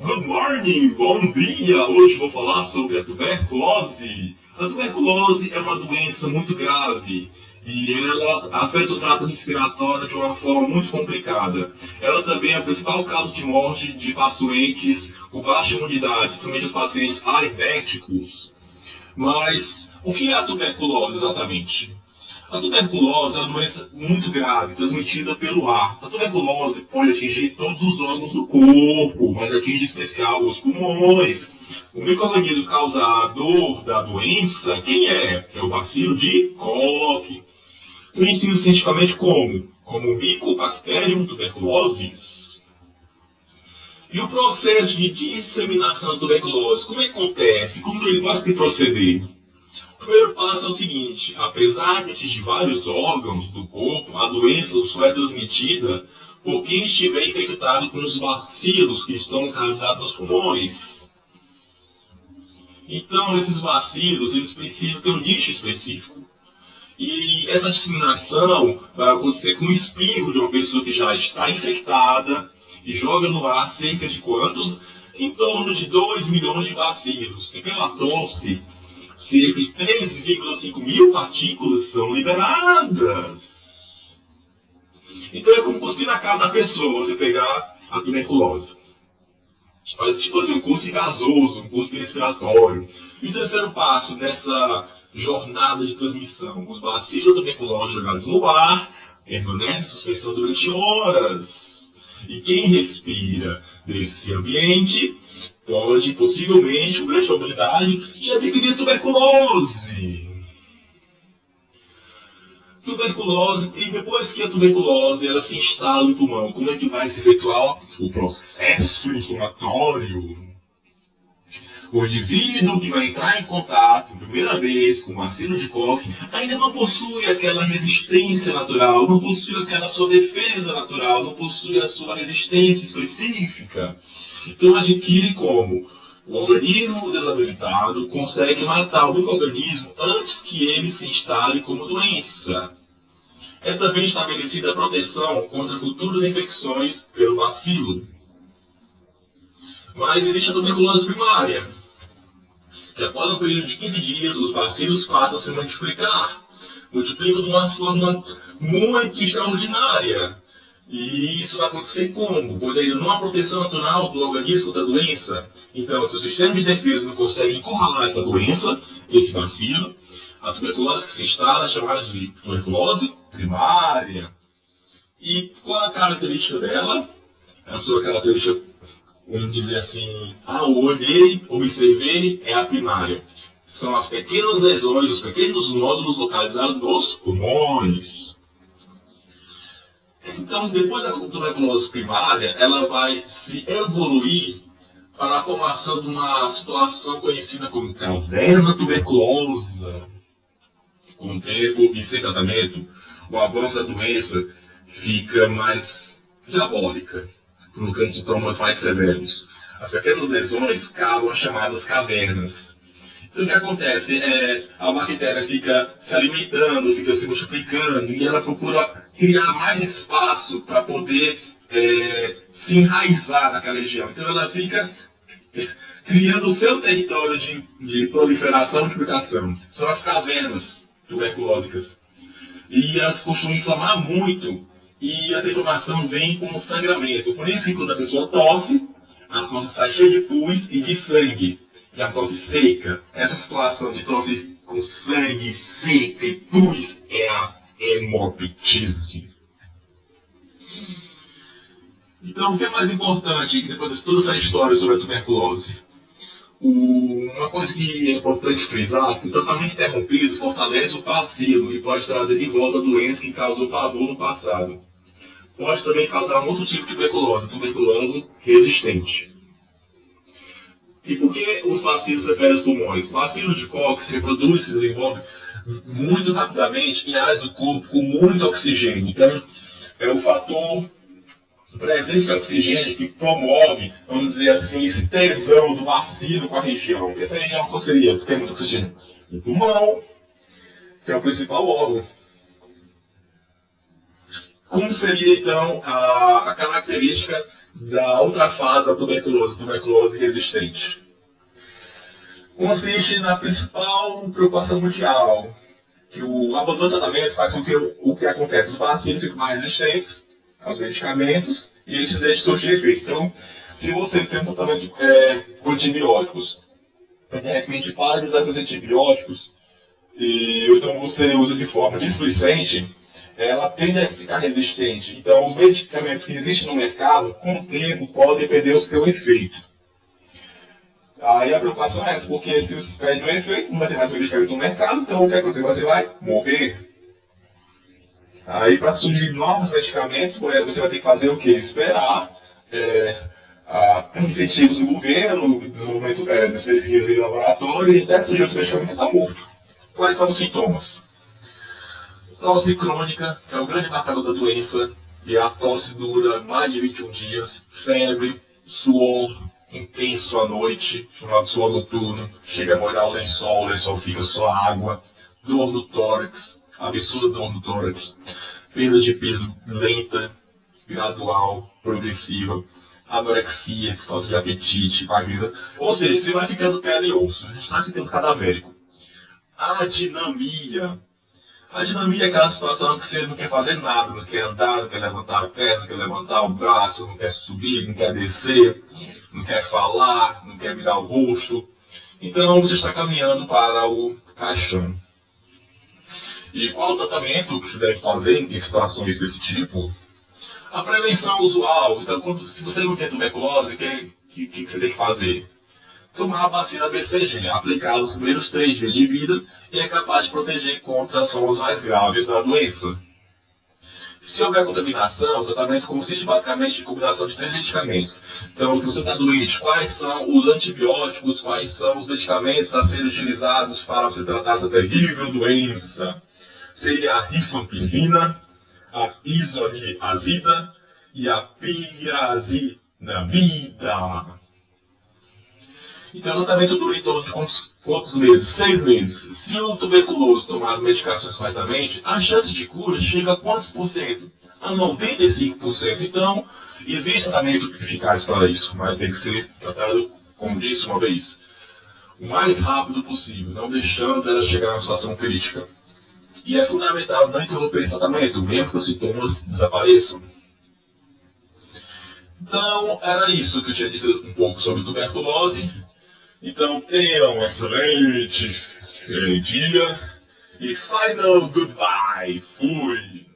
Good morning, bom dia! Hoje vou falar sobre a tuberculose. A tuberculose é uma doença muito grave e ela afeta o trato respiratório de uma forma muito complicada. Ela também é a principal causa de morte de pacientes com baixa imunidade, principalmente os pacientes aidéticos. Mas o que é a tuberculose exatamente? A tuberculose é uma doença muito grave, transmitida pelo ar. A tuberculose pode atingir todos os órgãos do corpo, mas atinge em especial os pulmões. O micro-organismo causador da doença, quem é? É o bacilo de Koch, conhecido cientificamente como Mycobacterium tuberculosis. E o processo de disseminação da tuberculose, como é que acontece? Como ele vai se proceder? O primeiro passo é o seguinte: apesar de atingir vários órgãos do corpo, a doença só é transmitida por quem estiver infectado com os bacilos que estão localizados nos pulmões. Então, esses bacilos, eles precisam ter um nicho específico. E essa disseminação vai acontecer com o espirro de uma pessoa que já está infectada e joga no ar cerca de quantos? Em torno de 2 milhões de bacilos. E pela tosse, cerca de 3,5 mil partículas são liberadas. Então é como cuspir na cara da pessoa, você pegar a tuberculose. Faz tipo assim, um cuspe gasoso, um cuspe respiratório. E o terceiro passo nessa jornada de transmissão: os bacilos da tuberculose jogados no ar permanecem em suspensão durante horas. E quem respira desse ambiente pode, possivelmente, com grande probabilidade, de adquirir tuberculose. Tuberculose, e depois que a tuberculose ela se instala no pulmão, como é que vai se efetuar o processo inflamatório? O indivíduo que vai entrar em contato pela primeira vez com o bacilo de Koch ainda não possui aquela resistência natural, não possui aquela sua defesa natural, não possui a sua resistência específica. Então adquire como? O organismo desabilitado consegue matar o micro-organismo antes que ele se instale como doença. É também estabelecida a proteção contra futuras infecções pelo bacilo. Mas existe a tuberculose primária, que após um período de 15 dias, os bacilos passam a se multiplicar. Multiplicam de uma forma muito extraordinária. E isso vai acontecer como? Pois ainda não há proteção natural do organismo contra a doença. Então, se o sistema de defesa não consegue encurralar essa doença, esse bacilo, a tuberculose que se instala é chamada de tuberculose primária. E qual é a característica dela? A sua característica, vamos dizer assim, olhei, observei, é a primária. São as pequenas lesões, os pequenos nódulos localizados nos pulmões. Então, depois da tuberculose primária, ela vai se evoluir para a formação de uma situação conhecida como caverna tuberculosa. Com o tempo e sem tratamento, o avanço da doença fica mais diabólica, provocando sintomas mais severos. As pequenas lesões cavam as chamadas cavernas. Então o que acontece? A bactéria fica se alimentando, fica se multiplicando e ela procura criar mais espaço para poder se enraizar naquela região. Então ela fica criando o seu território de proliferação e multiplicação. São as cavernas tuberculósicas. E elas costumam inflamar muito e essa inflamação vem com sangramento. Por isso que quando a pessoa tosse, a tosse sai cheia de pus e de sangue. E a tosse seca, essa situação de tosse com sangue, seca e pus é a hemoptise. Então, o que é mais importante, depois de toda essa história sobre a tuberculose? Uma coisa que é importante frisar, que o tratamento interrompido fortalece o bacilo e pode trazer de volta a doença que causou pavor no passado. Pode também causar um outro tipo de tuberculose resistente. E por que os bacilos preferem os pulmões? O bacilo de Koch se reproduz e se desenvolve muito rapidamente em áreas do corpo com muito oxigênio. Então, é o fator presente de oxigênio que promove, vamos dizer assim, esse tesão do bacilo com a região. Essa região qual seria? Que tem muito oxigênio. O pulmão, que é o principal órgão. Como seria, então, a característica da outra fase da tuberculose resistente. Consiste na principal preocupação mundial, que o abandono do tratamento faz com que o que acontece, os pacientes ficam mais resistentes aos medicamentos e eles deixam surtir efeito. Então, se você tem um tratamento com antibióticos, de repente para de usar esses antibióticos, e então você usa de forma displicente, ela tende a ficar resistente. Então, os medicamentos que existem no mercado, com o tempo, podem perder o seu efeito. Aí a preocupação é essa, porque se você perde o efeito, não vai ter mais medicamento no mercado, então o que é que você vai morrer. Aí, para surgir novos medicamentos, você vai ter que fazer o quê? Esperar incentivos do governo, desenvolvimento das pesquisas em laboratório, e até surgir outro medicamento e está morto. Quais são os sintomas? Tosse crônica, que é o grande marcador da doença, e a tosse dura mais de 21 dias, febre, suor intenso à noite, chamado suor noturno, chega a molhar o lençol fica só água, dor no tórax, absurda dor no tórax, perda de peso lenta, gradual, progressiva, anorexia, falta de apetite, magriça, ou seja, você vai ficando pele e osso, a gente está ficando cadavérico. Adinamia. A dinamia é aquela situação que você não quer fazer nada, não quer andar, não quer levantar a perna, não quer levantar o braço, não quer subir, não quer descer, não quer falar, não quer virar o rosto. Então você está caminhando para o caixão. E qual o tratamento que se deve fazer em situações desse tipo? A prevenção usual. Então, se você não tem tuberculose, o que você tem que fazer? Tomar a vacina BCG, aplicada nos primeiros 3 dias de vida, e é capaz de proteger contra as formas mais graves da doença. Se houver contaminação, o tratamento consiste basicamente em combinação de 3 medicamentos. Então, se você está doente, quais são os antibióticos, quais são os medicamentos a serem utilizados para você tratar essa terrível doença? Seria a rifampicina, a isoniazida e a pirazinamida. Então, o tratamento dura em torno de quantos meses? 6 meses. Se o tuberculoso tomar as medicações corretamente, a chance de cura chega a quantos por cento? A 95%. Então, existe tratamento eficaz para isso, mas tem que ser tratado, como disse uma vez, o mais rápido possível, não deixando ela chegar a uma situação crítica. E é fundamental não interromper esse tratamento, mesmo que os sintomas desapareçam. Então, era isso que eu tinha dito um pouco sobre tuberculose. Então, tenham um excelente dia e final goodbye. Fui!